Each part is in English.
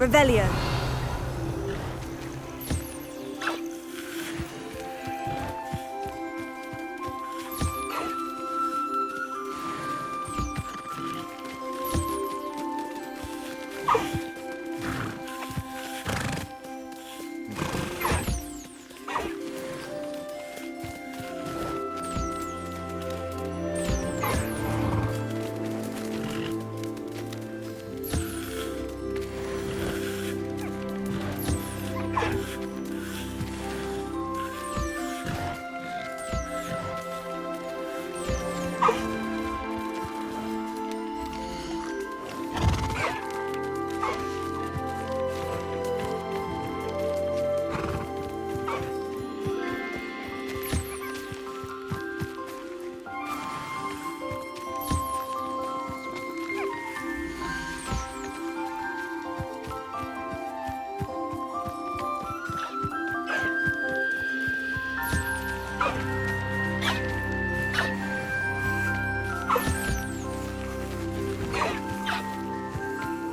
Revelio.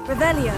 Revelio.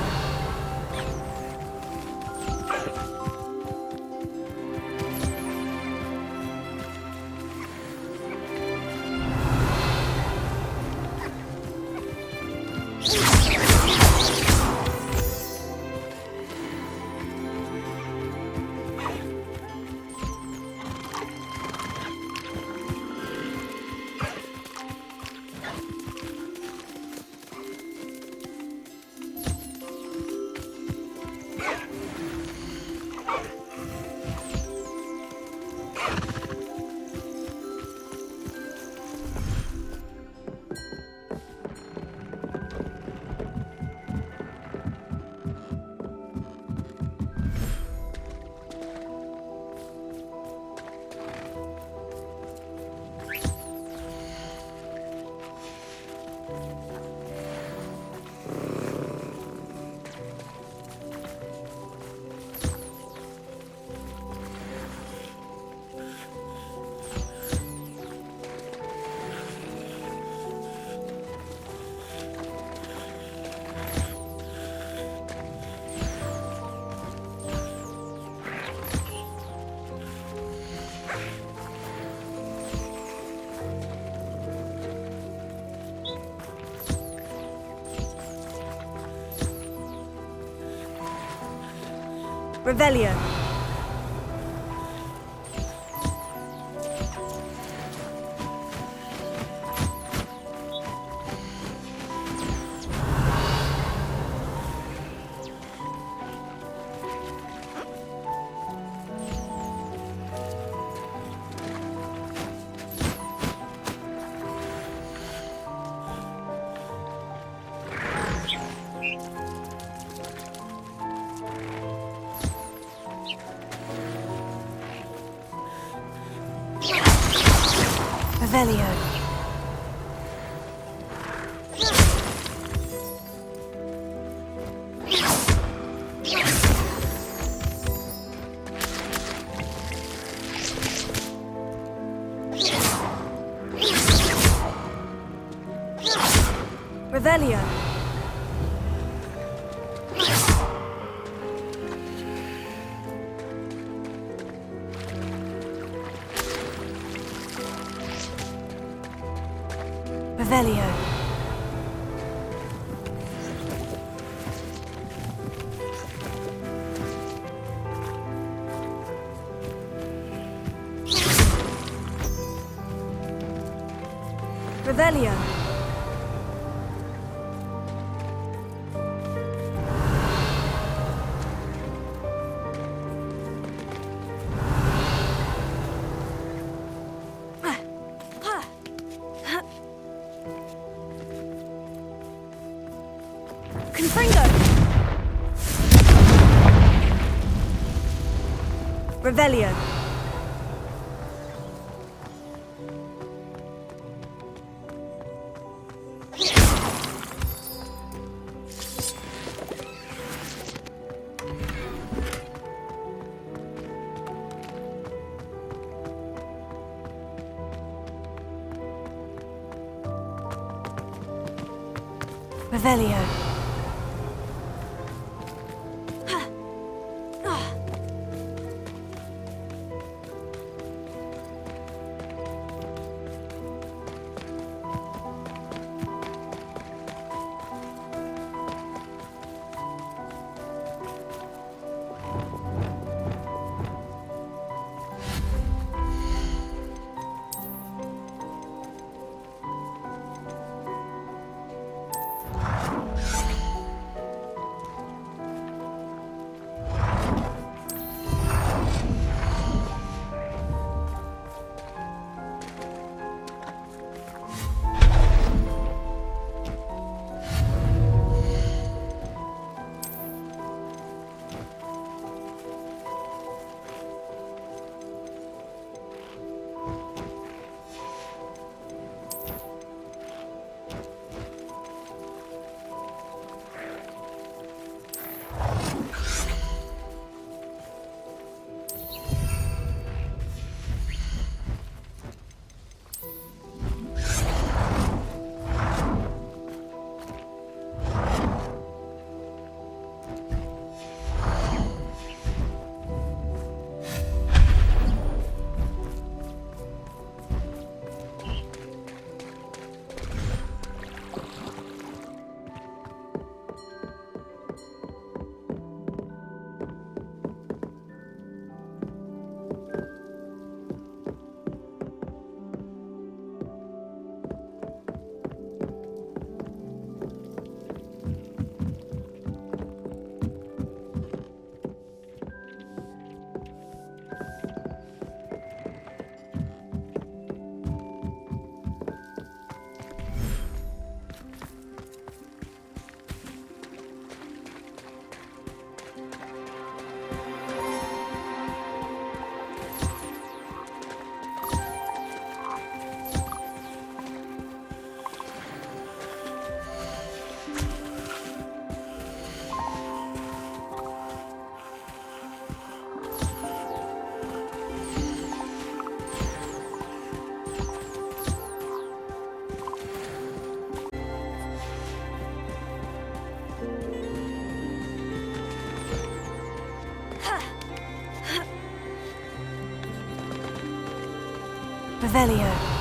Revelio. Revelio. Revelio. Revelio. Revelio. Confringo. Revelio. Revelio. Revelio.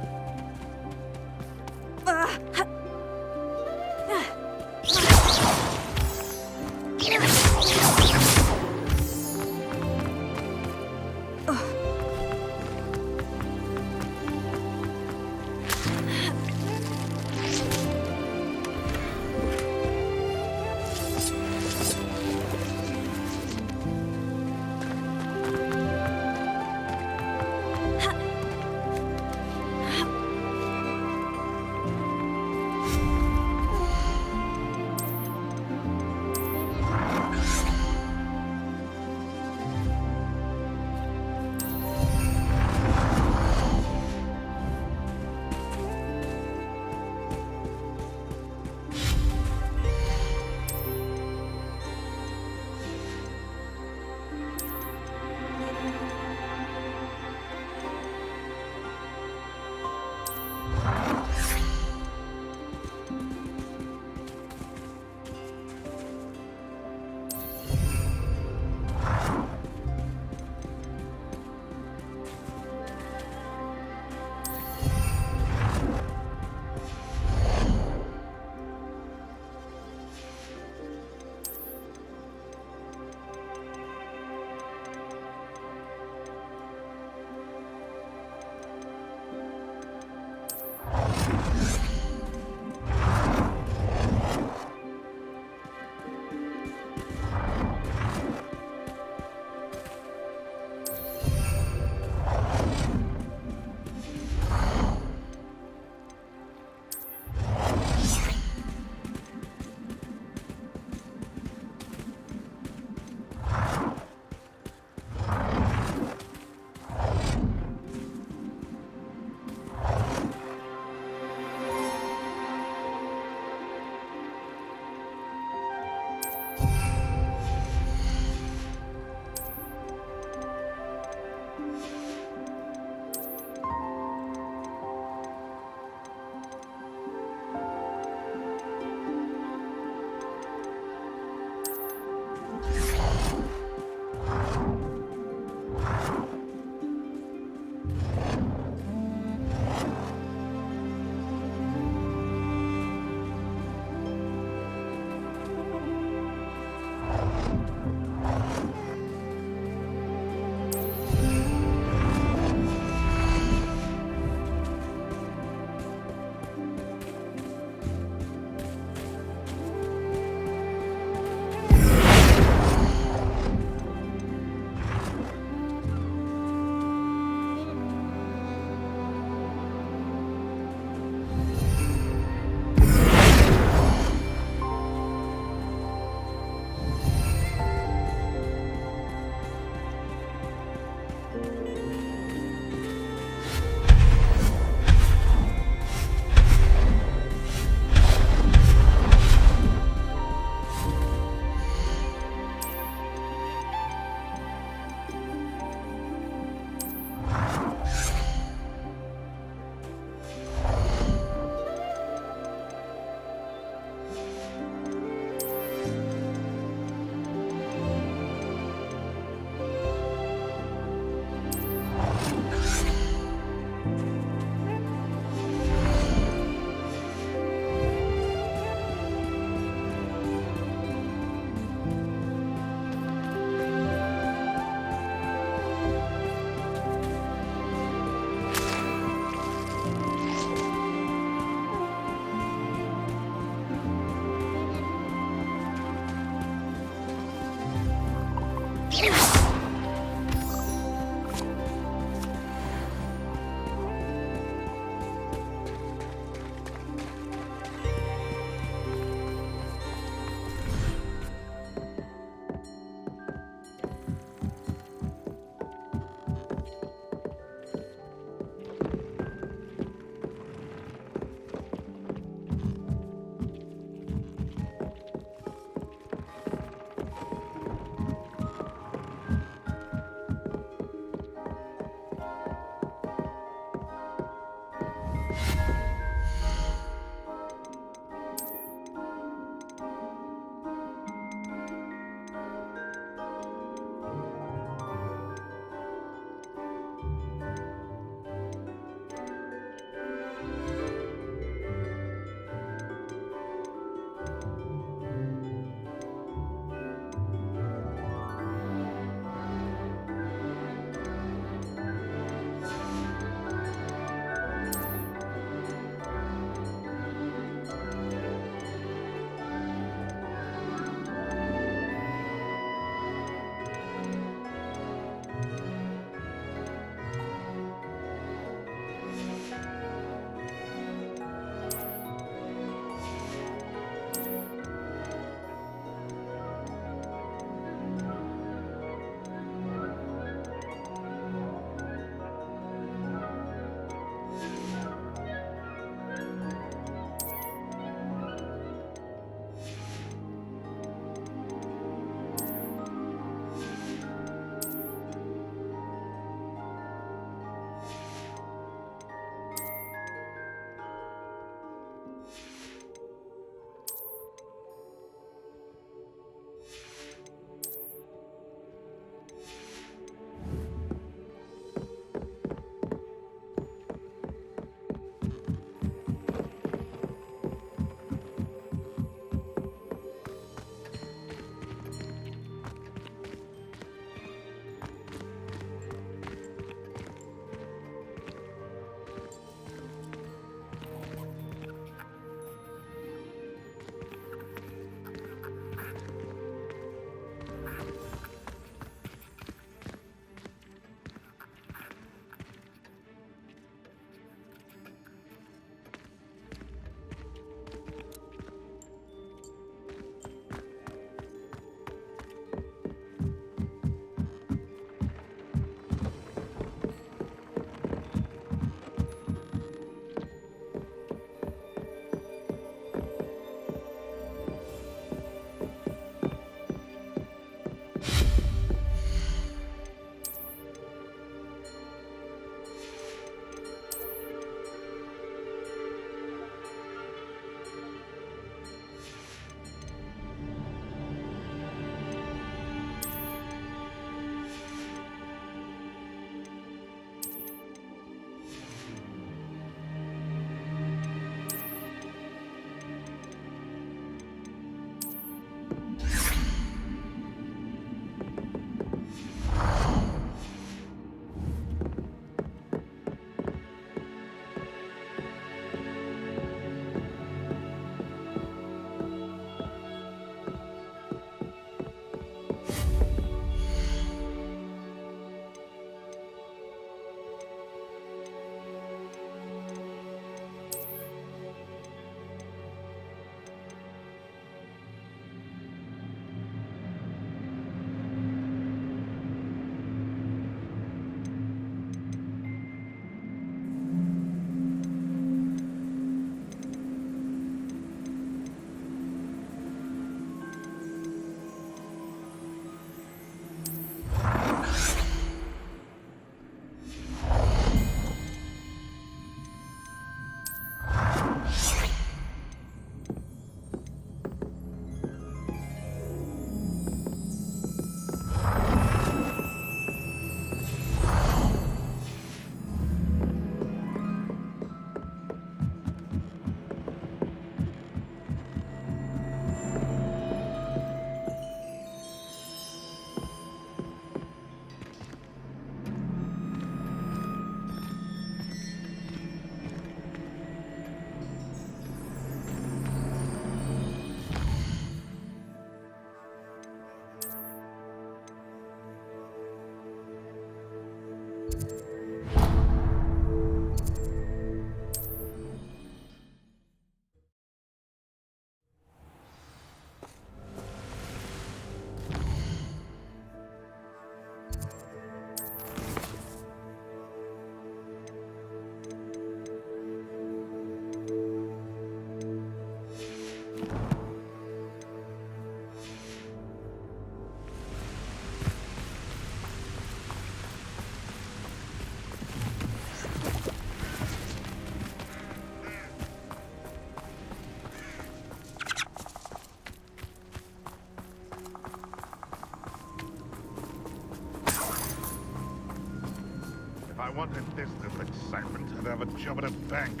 If I wanted this little excitement, I'd have a job at a bank.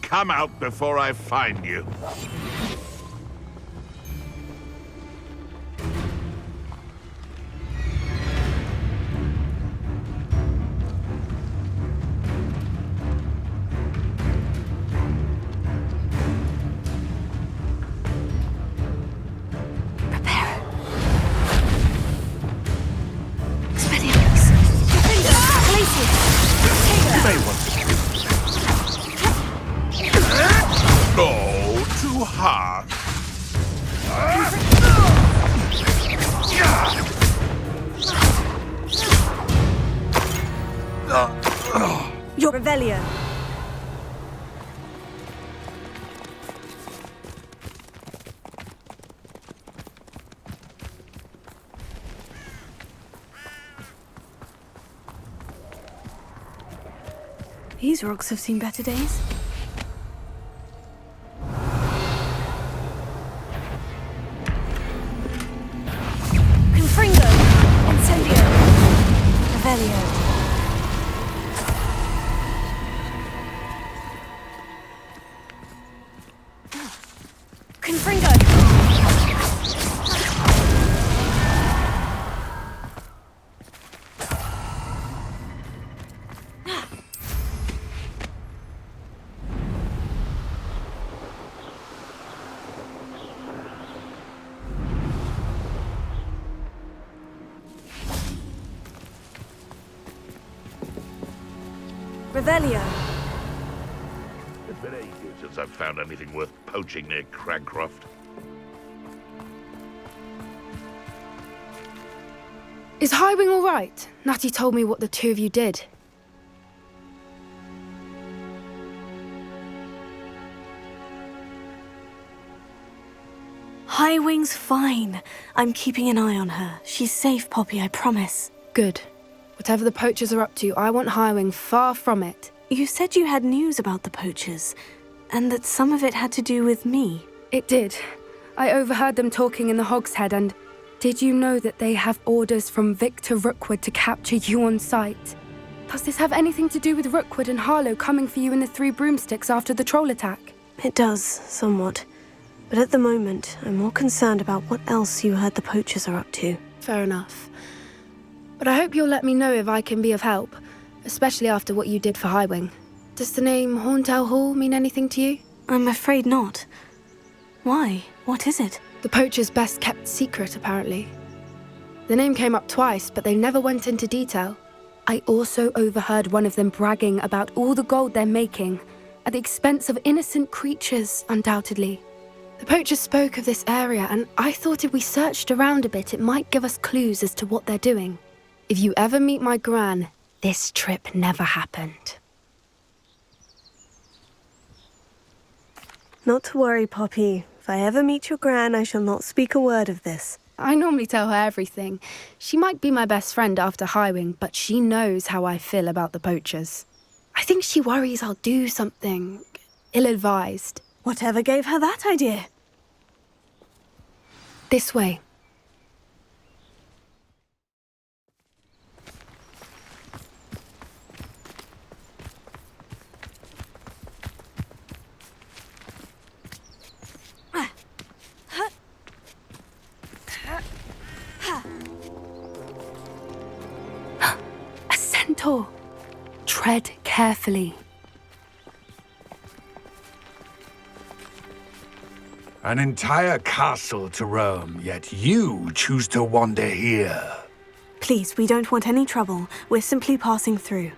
Come out before I find you. Your Revelio. These rocks have seen better days. Confringo! Incendio! Revelio. Confringo! Revelio. It's been ages since I've found anything worth poaching near Cragcroft. Is Highwing all right? Natty told me what the two of you did. Highwing's fine. I'm keeping an eye on her. She's safe, Poppy, I promise. Good. Whatever the poachers are up to, I want Highwing far from it. You said you had news about the poachers, and that some of it had to do with me. It did. I overheard them talking in the Hogshead, and did you know that they have orders from Victor Rookwood to capture you on sight? Does this have anything to do with Rookwood and Harlow coming for you in the Three Broomsticks after the troll attack? It does, somewhat. But at the moment, I'm more concerned about what else you heard the poachers are up to. Fair enough. But I hope you'll let me know if I can be of help, especially after what you did for Highwing. Does the name Horntail Hall mean anything to you? I'm afraid not. Why? What is it? The poachers' best-kept secret, apparently. The name came up twice, but they never went into detail. I also overheard one of them bragging about all the gold they're making, at the expense of innocent creatures, undoubtedly. The poachers spoke of this area, and I thought if we searched around a bit, it might give us clues as to what they're doing. If you ever meet my gran, this trip never happened. Not to worry, Poppy. If I ever meet your gran, I shall not speak a word of this. I normally tell her everything. She might be my best friend after Highwing, but she knows how I feel about the poachers. I think she worries I'll do something ill-advised. Whatever gave her that idea? This way. A centaur. Tread carefully. An entire castle to roam, yet you choose to wander here. Please, we don't want any trouble. We're simply passing through.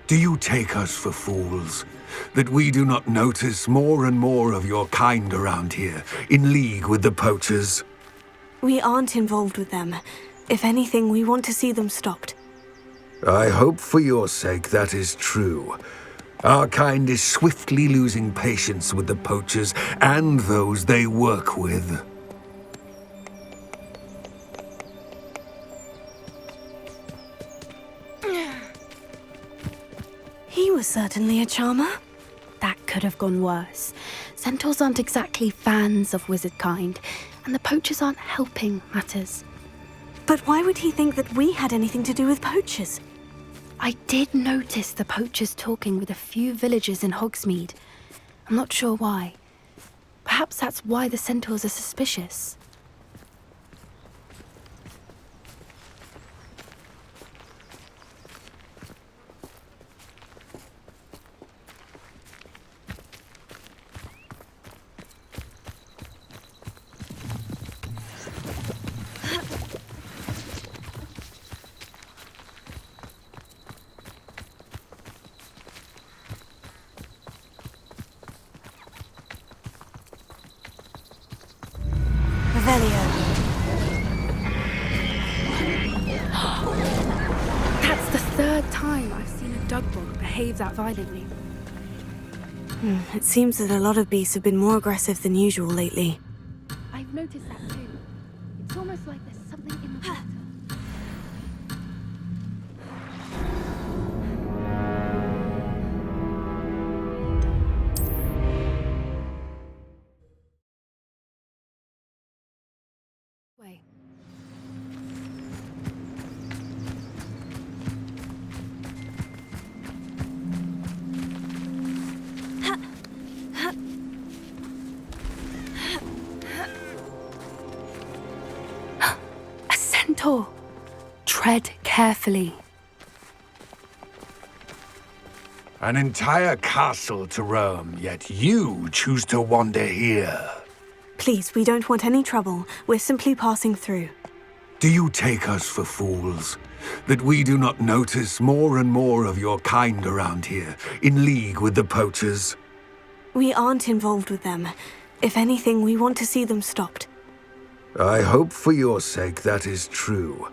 Do you take us for fools? That we do not notice more and more of your kind around here, in league with the poachers? We aren't involved with them. If anything, we want to see them stopped. I hope for your sake that is true. Our kind is swiftly losing patience with the poachers and those they work with. He was certainly a charmer. That could have gone worse. Centaurs aren't exactly fans of wizard kind, and the poachers aren't helping matters. But why would he think that we had anything to do with poachers? I did notice the poachers talking with a few villagers in Hogsmeade. I'm not sure why. Perhaps that's why the centaurs are suspicious. That's the third time I've seen a dugbog behave that violently. It seems that a lot of beasts have been more aggressive than usual lately. I've noticed that too. It's almost like there's something in the water. Wait. A centaur. Tread carefully. An entire castle to roam, yet you choose to wander here. Please, we don't want any trouble. We're simply passing through. Do you take us for fools? That we do not notice more and more of your kind around here, in league with the poachers? We aren't involved with them. If anything, we want to see them stopped. I hope for your sake that is true.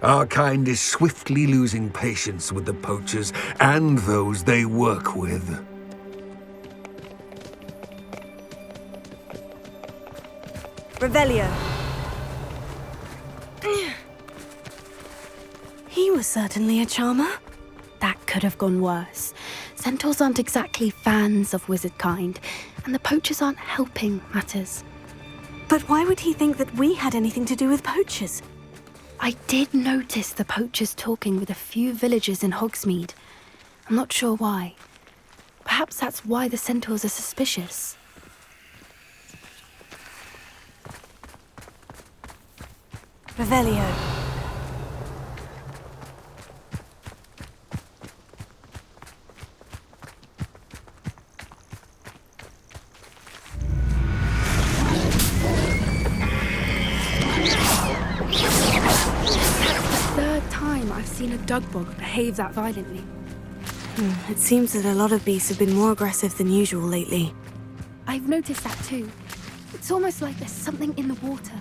Our kind is swiftly losing patience with the poachers and those they work with. Revelio. He was certainly a charmer. That could have gone worse. Centaurs aren't exactly fans of wizard kind, and the poachers aren't helping matters. But why would he think that we had anything to do with poachers? I did notice the poachers talking with a few villagers in Hogsmeade. I'm not sure why. Perhaps that's why the centaurs are suspicious. Revelio. Third time I've seen a dugbog behave that violently. It seems that a lot of beasts have been more aggressive than usual lately. I've noticed that too. It's almost like there's something in the water.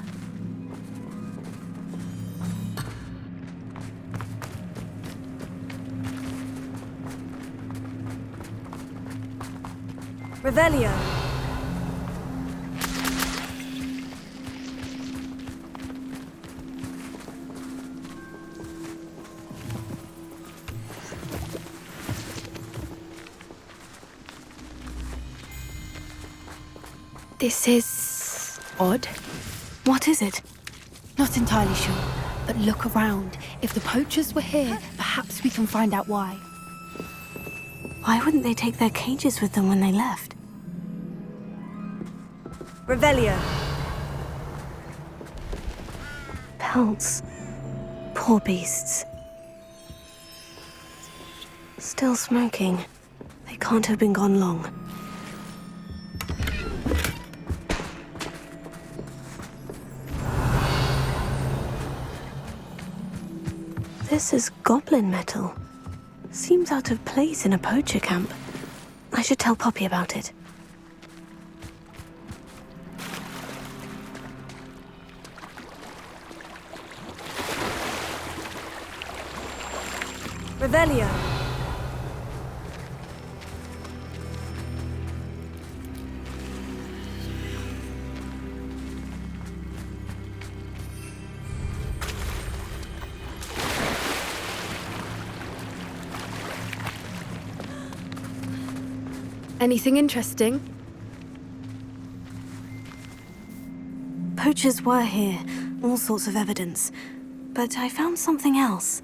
Revelio. This is odd. What is it? Not entirely sure, but look around. If the poachers were here, perhaps we can find out why. Why wouldn't they take their cages with them when they left? Revelio. Pelts. Poor beasts. Still smoking. They can't have been gone long. This is goblin metal. Seems out of place in a poacher camp. I should tell Poppy about it. Revelio. Anything interesting? Poachers were here, all sorts of evidence. But I found something else.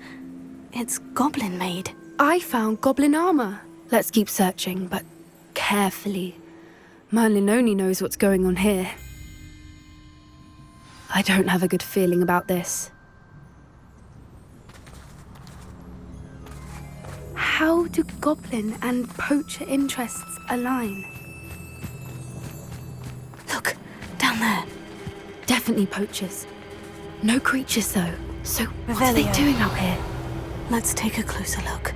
It's goblin-made. I found goblin armor. Let's keep searching, but carefully. Merlin only knows what's going on here. I don't have a good feeling about this. How do goblin and poacher interests align? Look, down there. Definitely poachers. No creatures, though. So what are they Revelio. doing out here? Let's take a closer look.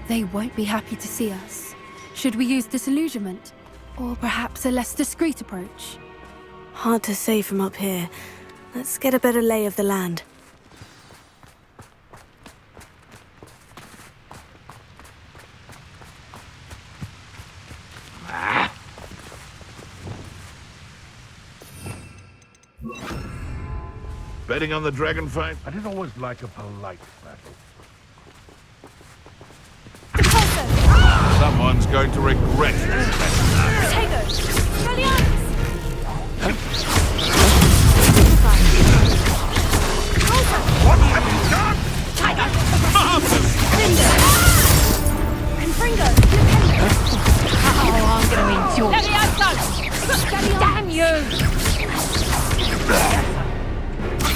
They won't be happy to see us. Should we use disillusionment? Or perhaps a less discreet approach? Hard to say from up here. Let's get a better lay of the land. Betting on the dragon fight? I didn't always like a polite battle. Someone's going to regret this. What have you done? Marvelous! I'm going to enjoy it. Damn you!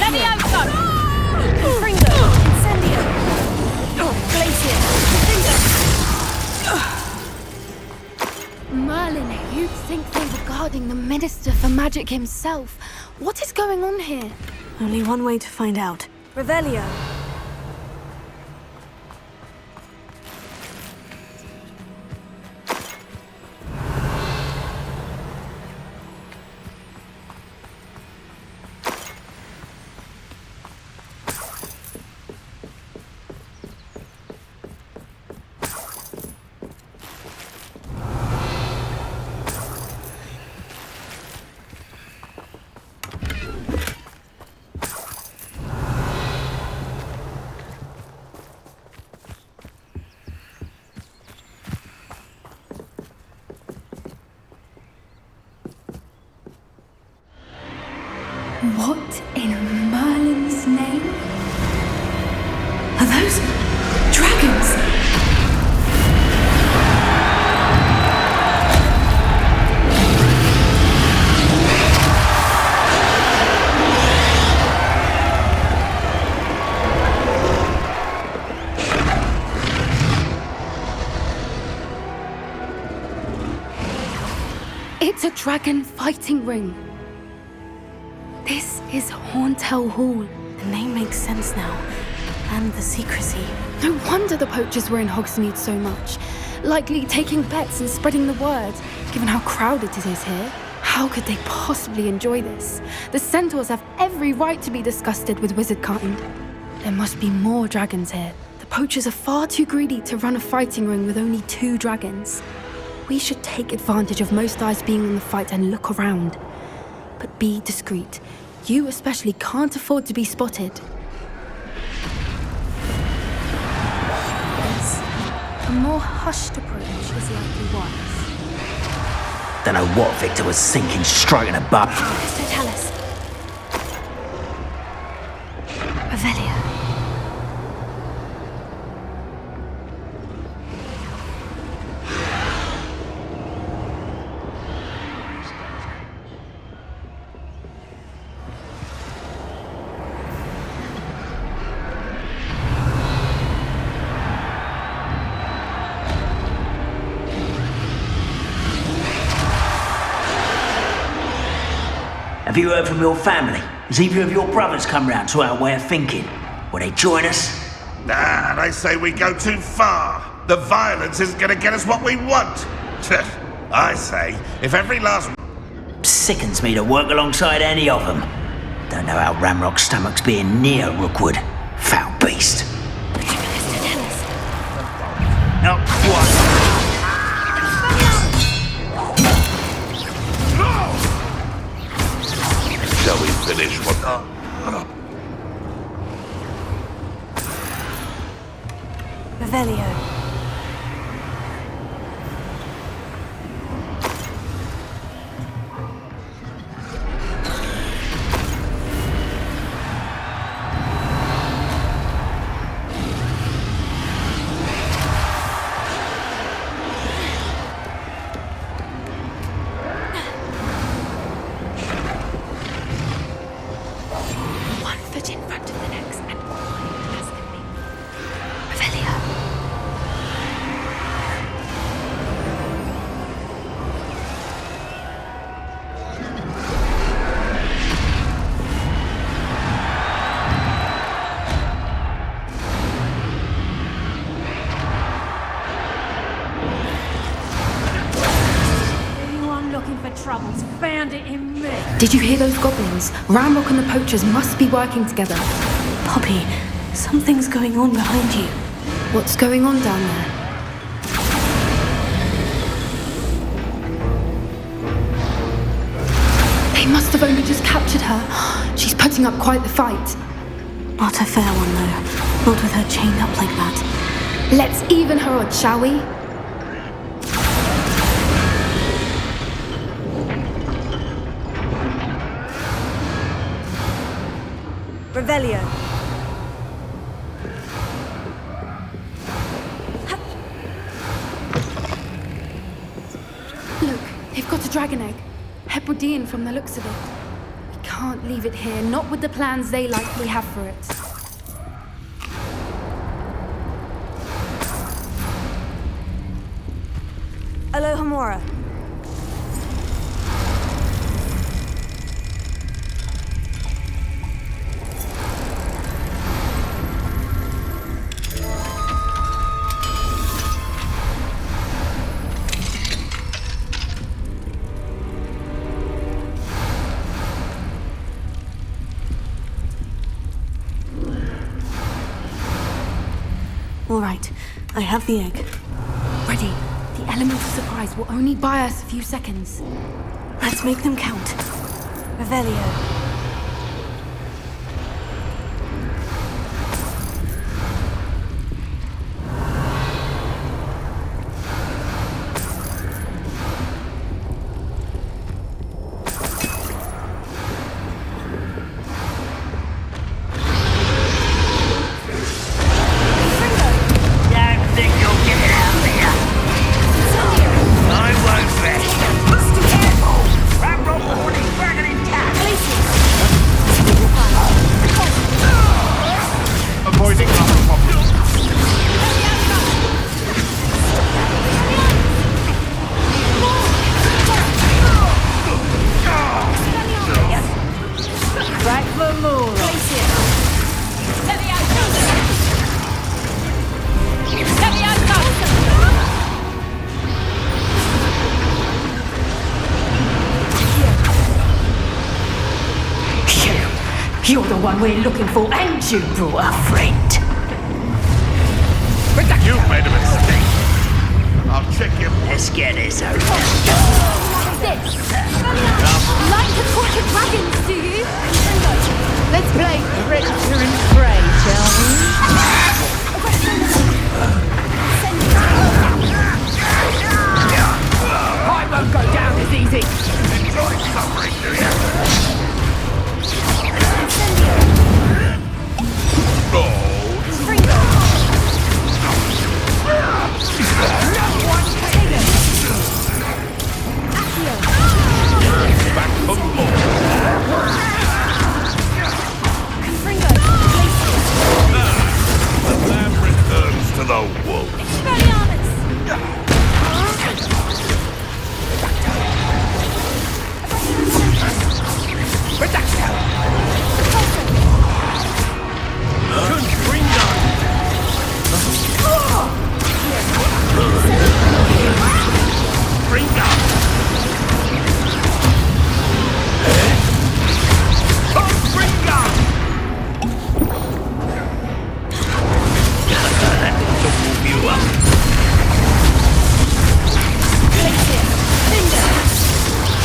Levioso! Fringo! Incendio! Glacier! Merlin, you'd think they were guarding the Minister for Magic himself. What is going on here? Only one way to find out. Revelio. What in Merlin's name? Are those dragons? It's a dragon fighting ring. This is Horntail Hall. The name makes sense now. And the secrecy. No wonder the poachers were in Hogsmeade so much. Likely taking bets and spreading the word, given how crowded it is here. How could they possibly enjoy this? The centaurs have every right to be disgusted with wizardkind. There must be more dragons here. The poachers are far too greedy to run a fighting ring with only 2 dragons. We should take advantage of most eyes being on the fight and look around. But be discreet. You especially can't afford to be spotted. A more hushed approach is likely wise. Don't know what Victor was thinking, striking a butt. So tell us. Revelio. Have you heard from your family? Has either of your brothers come round to our way of thinking? Will they join us? Nah, they say we go too far. The violence isn't gonna get us what we want. I say, if every last... Sickens me to work alongside any of them. Don't know how Ramrock's stomach's being near Rookwood. Foul beast. Not quite. Shall we finish what... Revelio. One foot in front of the next and quiet as can be. Revelio. Anyone looking for troubles found it in me. Did you hear those goblins? Ramrock and the poachers must be working together. Poppy, something's going on behind you. What's going on down there? They must have only just captured her. She's putting up quite the fight. Not a fair one, though. Not with her chained up like that. Let's even her odds, shall we? Revelio. Look, they've got a dragon egg. Hebridean from the looks of it. We can't leave it here, not with the plans they likely have for it. Alohomora. All right, I have the egg. Ready. The element of surprise will only buy us a few seconds. Let's make them count. Revelio. Don't think you'll get it out of here. I won't rest. Careful! Ramrock already dragon intact. You're the one we're looking for, and you brought a friend. You made a mistake. I'll check you. Let's get this over. This. Like to torture dragons, do you? Let's play predator and prey, shall we? I won't go down as easy. Enjoy suffering, do you? Back for more. The lamb returns to the wolf.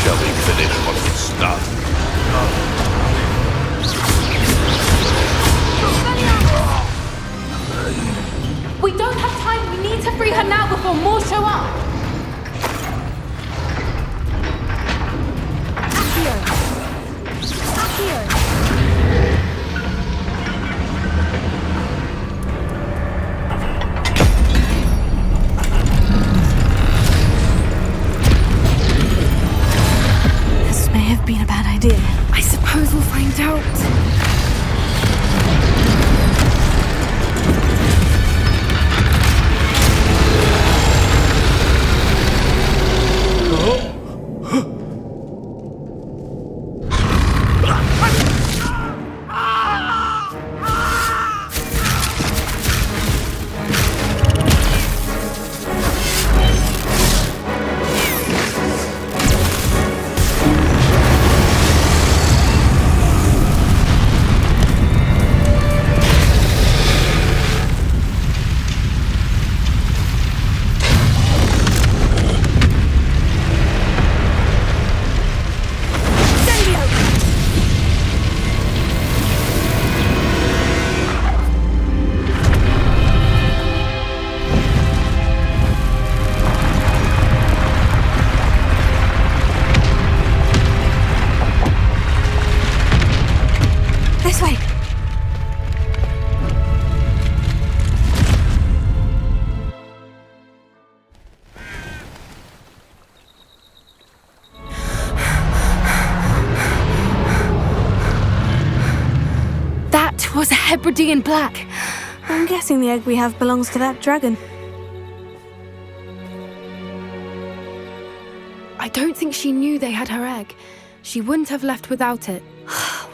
Shall we finish what we started? We don't have time. We need to free her now before more show up. This may have been a bad idea. I suppose we'll find out. This way. That was a Hebridean black. I'm guessing the egg we have belongs to that dragon. I don't think she knew they had her egg. She wouldn't have left without it.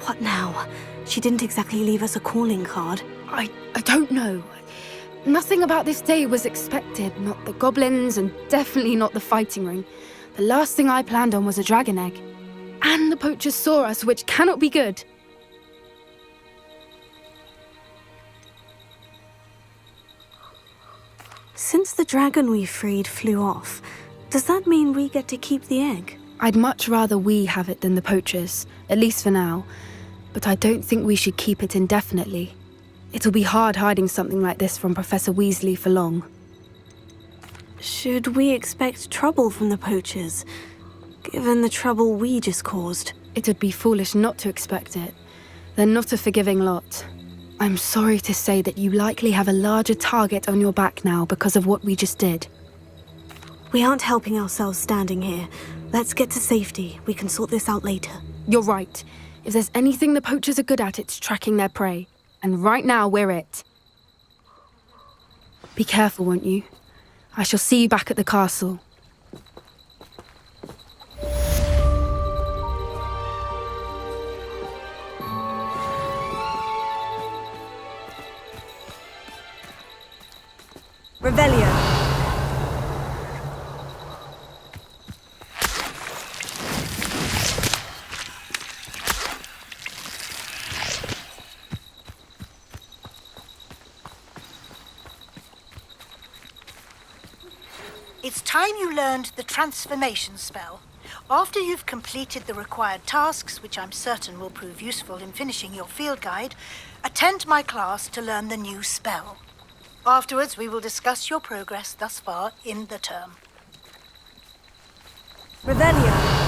What now? She didn't exactly leave us a calling card. I don't know. Nothing about this day was expected. Not the goblins, and definitely not the fighting ring. The last thing I planned on was a dragon egg. And the poachers saw us, which cannot be good. Since the dragon we freed flew off, does that mean we get to keep the egg? I'd much rather we have it than the poachers, at least for now. But I don't think we should keep it indefinitely. It'll be hard hiding something like this from Professor Weasley for long. Should we expect trouble from the poachers, given the trouble we just caused? It'd be foolish not to expect it. They're not a forgiving lot. I'm sorry to say that you likely have a larger target on your back now because of what we just did. We aren't helping ourselves standing here. Let's get to safety. We can sort this out later. You're right. If there's anything the poachers are good at, it's tracking their prey. And right now, we're it. Be careful, won't you? I shall see you back at the castle. Revelio. time you learned the transformation spell. After you've completed the required tasks, which I'm certain will prove useful in finishing your field guide, attend my class to learn the new spell. Afterwards, we will discuss your progress thus far in the term. Revelio.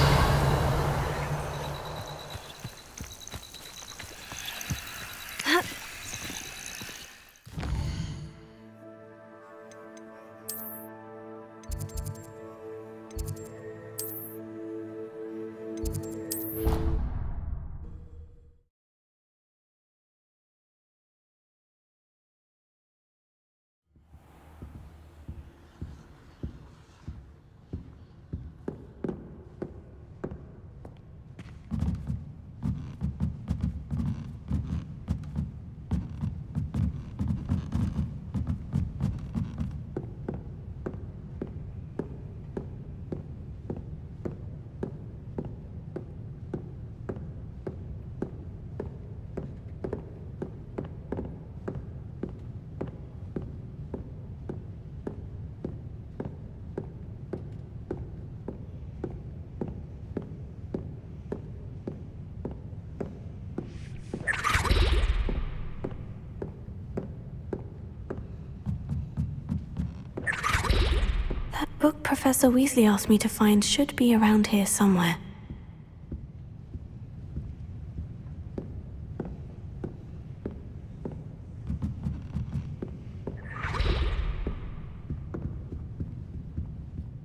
The book Professor Weasley asked me to find should be around here somewhere.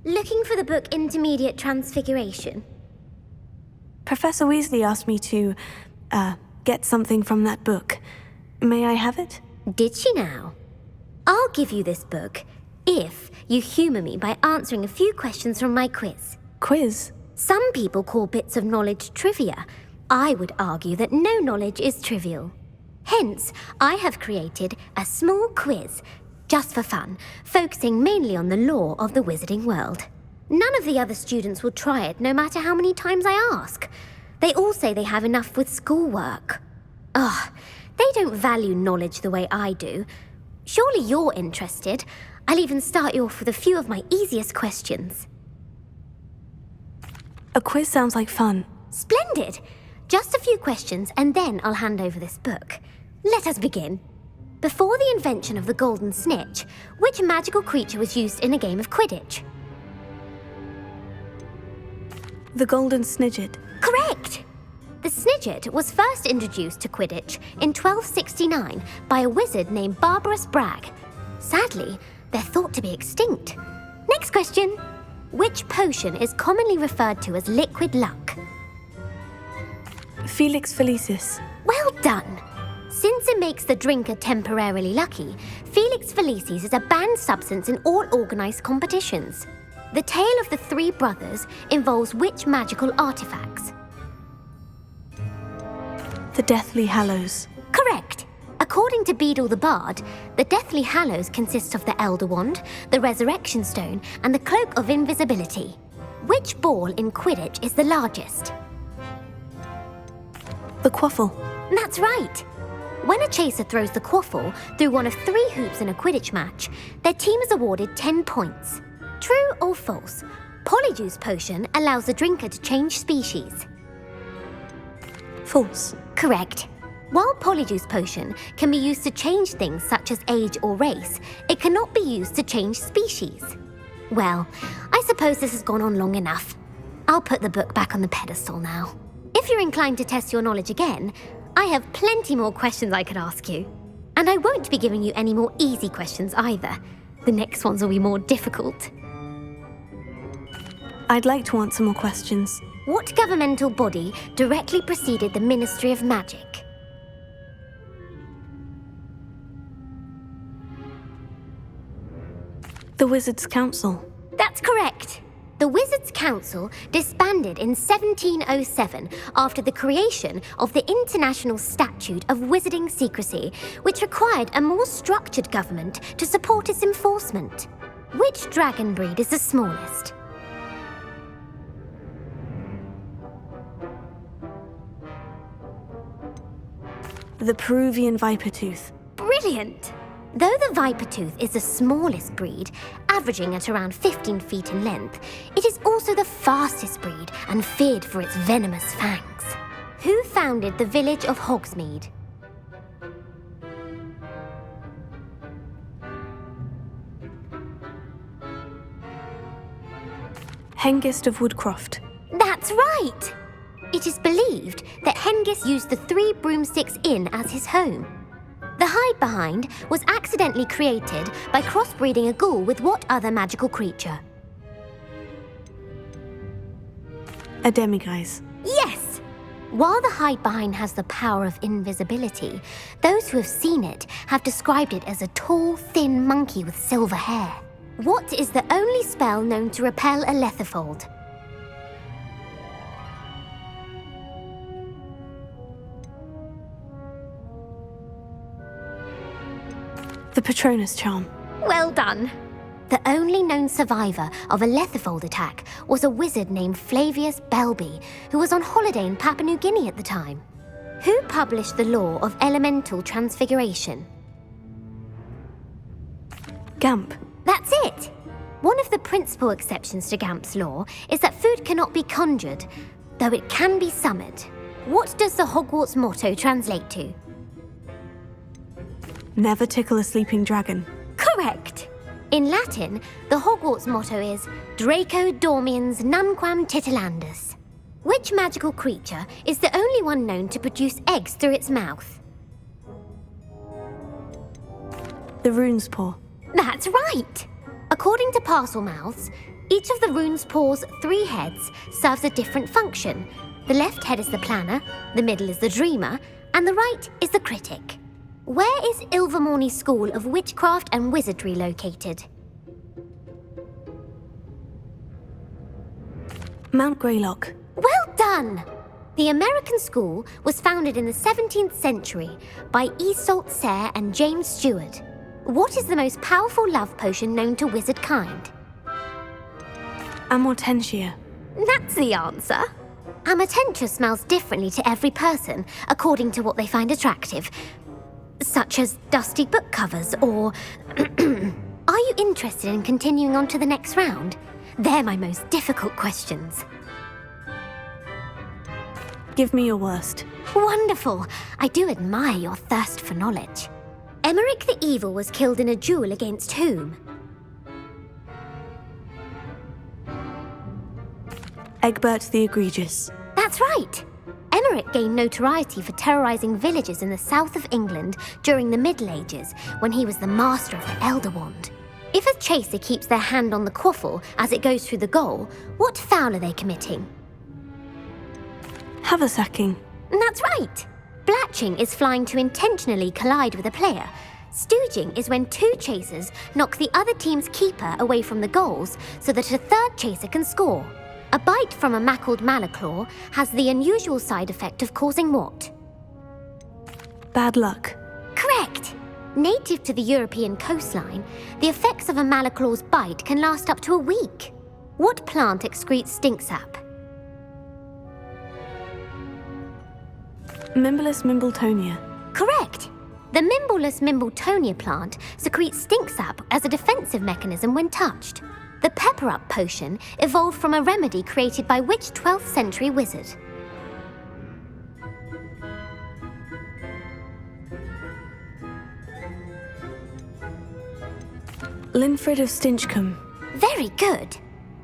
Looking for the book Intermediate Transfiguration? Professor Weasley asked me to, get something from that book. May I have it? Did she now? I'll give you this book if you humour me by answering a few questions from my quiz. Quiz? Some people call bits of knowledge trivia. I would argue that no knowledge is trivial. Hence, I have created a small quiz, just for fun, focusing mainly on the lore of the wizarding world. None of the other students will try it, no matter how many times I ask. They all say they have enough with schoolwork. Ugh, they don't value knowledge the way I do. Surely you're interested. I'll even start you off with a few of my easiest questions. A quiz sounds like fun. Splendid! Just a few questions, and then I'll hand over this book. Let us begin. Before the invention of the golden snitch, which magical creature was used in a game of Quidditch? The golden snidget. Correct! The snidget was first introduced to Quidditch in 1269 by a wizard named Barbarous Bragg. Sadly, they're thought to be extinct. Next question. Which potion is commonly referred to as liquid luck? Felix Felicis. Well done! Since it makes the drinker temporarily lucky, Felix Felicis is a banned substance in all organised competitions. The tale of the three brothers involves which magical artifacts? The Deathly Hallows. Correct! According to Beedle the Bard, the Deathly Hallows consists of the Elder Wand, the Resurrection Stone, and the Cloak of Invisibility. Which ball in Quidditch is the largest? The Quaffle. That's right! When a chaser throws the quaffle through one of 3 hoops in a Quidditch match, their team is awarded 10 points. True or false? Polyjuice Potion allows the drinker to change species. False. Correct. While Polyjuice Potion can be used to change things such as age or race, it cannot be used to change species. Well, I suppose this has gone on long enough. I'll put the book back on the pedestal now. If you're inclined to test your knowledge again, I have plenty more questions I could ask you. And I won't be giving you any more easy questions either. The next ones will be more difficult. I'd like to answer more questions. What governmental body directly preceded the Ministry of Magic? The Wizards' Council. That's correct. The Wizards' Council disbanded in 1707 after the creation of the International Statute of Wizarding Secrecy, which required a more structured government to support its enforcement. Which dragon breed is the smallest? The Peruvian Vipertooth. Brilliant! Though the Vipertooth is the smallest breed, averaging at around 15 feet in length, it is also the fastest breed and feared for its venomous fangs. Who founded the village of Hogsmeade? Hengist of Woodcroft. That's right! It is believed that Hengist used the Three Broomsticks Inn as his home. The hide-behind was accidentally created by crossbreeding a ghoul with what other magical creature? A demiguise. Yes! While the hide-behind has the power of invisibility, those who have seen it have described it as a tall, thin monkey with silver hair. What is the only spell known to repel a letherfold? The Patronus charm. Well done! The only known survivor of a letherfold attack was a wizard named Flavius Belby, who was on holiday in Papua New Guinea at the time. Who published the law of elemental transfiguration? Gamp. That's it! One of the principal exceptions to Gamp's law is that food cannot be conjured, though it can be summoned. What does the Hogwarts motto translate to? Never tickle a sleeping dragon. Correct! In Latin, the Hogwarts motto is Draco dormiens nunquam titilandus. Which magical creature is the only one known to produce eggs through its mouth? The rune's paw. That's right! According to Parselmouths, each of the rune's paw's 3 heads serves a different function. The left head is the planner, the middle is the dreamer, and the right is the critic. Where is Ilvermorny School of Witchcraft and Wizardry located? Mount Greylock. Well done! The American school was founded in the 17th century by Iseult Sayre and James Stewart. What is the most powerful love potion known to wizard kind? Amortentia. That's the answer. Amortentia smells differently to every person according to what they find attractive, such as dusty book covers or... Are you interested in continuing on to the next round? They're my most difficult questions. Give me your worst. Wonderful. I do admire your thirst for knowledge. Emeric the Evil was killed in a duel against whom? Egbert the Egregious. That's right. Emeric gained notoriety for terrorising villages in the south of England during the Middle Ages when he was the master of the Elder Wand. If a chaser keeps their hand on the quaffle as it goes through the goal, what foul are they committing? Haversacking. That's right. Blatching is flying to intentionally collide with a player. Stooging is when 2 chasers knock the other team's keeper away from the goals so that a third chaser can score. A bite from a mackled malaclaw has the unusual side effect of causing what? Bad luck. Correct! Native to the European coastline, the effects of a malaclaw's bite can last up to a week. What plant excretes stink sap? Mimblus Mimbletonia. Correct! The Mimblus Mimbletonia plant secretes stink sap as a defensive mechanism when touched. The Pepper-Up potion evolved from a remedy created by which 12th century wizard? Linfred of Stinchcombe. Very good.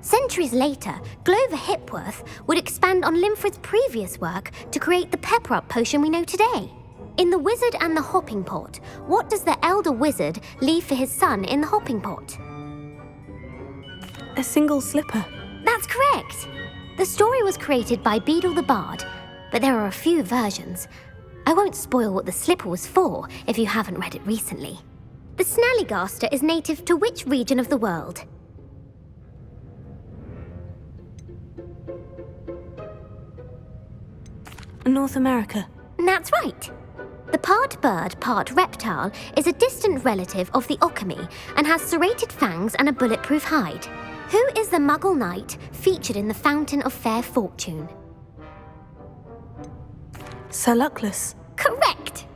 Centuries later, Glover Hipworth would expand on Linfred's previous work to create the Pepper-Up potion we know today. In The Wizard and the Hopping Pot, what does the elder wizard leave for his son in the hopping pot? A single slipper. That's correct. The story was created by Beadle the Bard, but there are a few versions. I won't spoil what the slipper was for if you haven't read it recently. The Snallygaster is native to which region of the world? North America. That's right. The part bird, part reptile is a distant relative of the Occamy and has serrated fangs and a bulletproof hide. Who is the Muggle knight featured in the Fountain of Fair Fortune? Sir Luckless. Correct!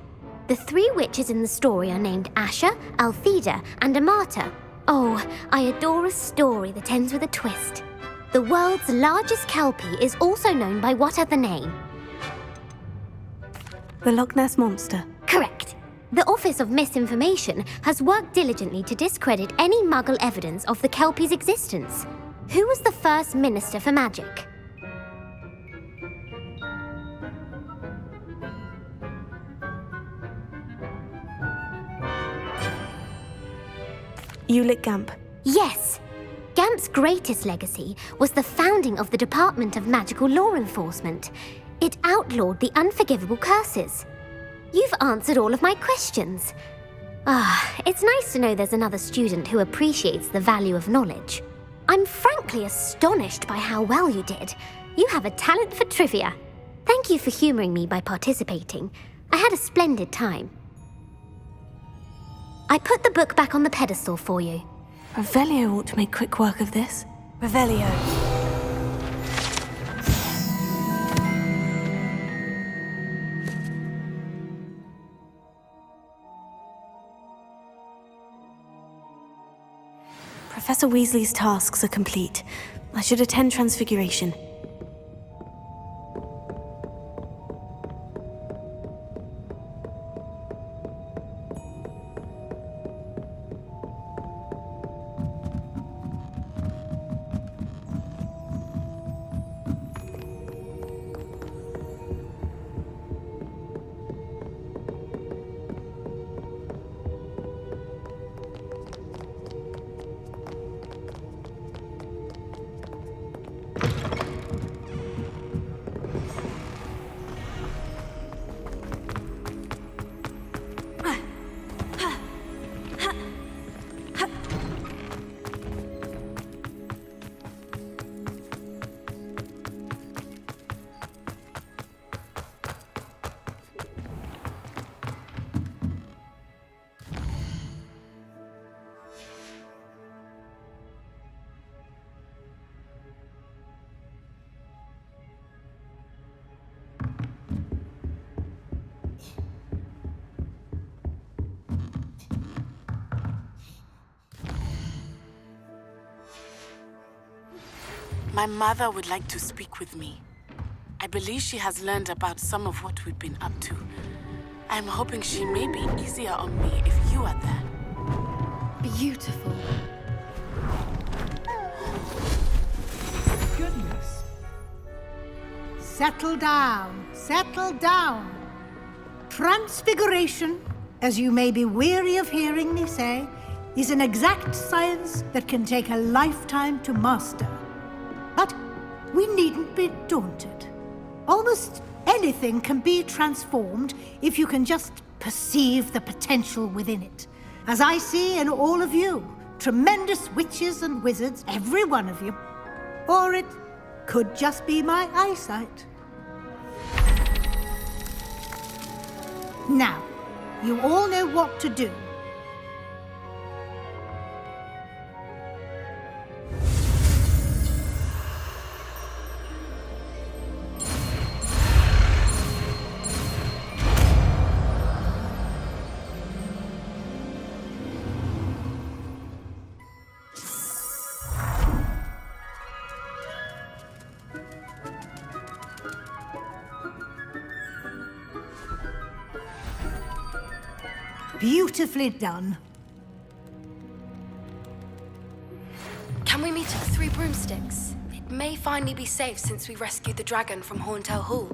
The 3 witches in the story are named Asher, Altheda, and Amata. Oh, I adore a story that ends with a twist. The world's largest kelpie is also known by what other name? The Loch Ness Monster. Correct. The Office of Misinformation has worked diligently to discredit any Muggle evidence of the kelpie's existence. Who was the first Minister for Magic? Ulick Gamp. Yes. Gamp's greatest legacy was the founding of the Department of Magical Law Enforcement. It outlawed the unforgivable curses. You've answered all of my questions. It's nice to know there's another student who appreciates the value of knowledge. I'm frankly astonished by how well you did. You have a talent for trivia. Thank you for humoring me by participating. I had a splendid time. I put the book back on the pedestal for you. Revelio ought to make quick work of this. Revelio. Professor Weasley's tasks are complete. I should attend Transfiguration. My mother would like to speak with me. I believe she has learned about some of what we've been up to. I'm hoping she may be easier on me if you are there. Beautiful. Goodness. Settle down. Settle down. Transfiguration, as you may be weary of hearing me say, is an exact science that can take a lifetime to master. But we needn't be daunted. Almost anything can be transformed if you can just perceive the potential within it. As I see in all of you, tremendous witches and wizards, every one of you. Or it could just be my eyesight. Now, you all know what to do. Beautifully done. Can we meet at the Three Broomsticks? It may finally be safe since we rescued the dragon from Horntail Hall.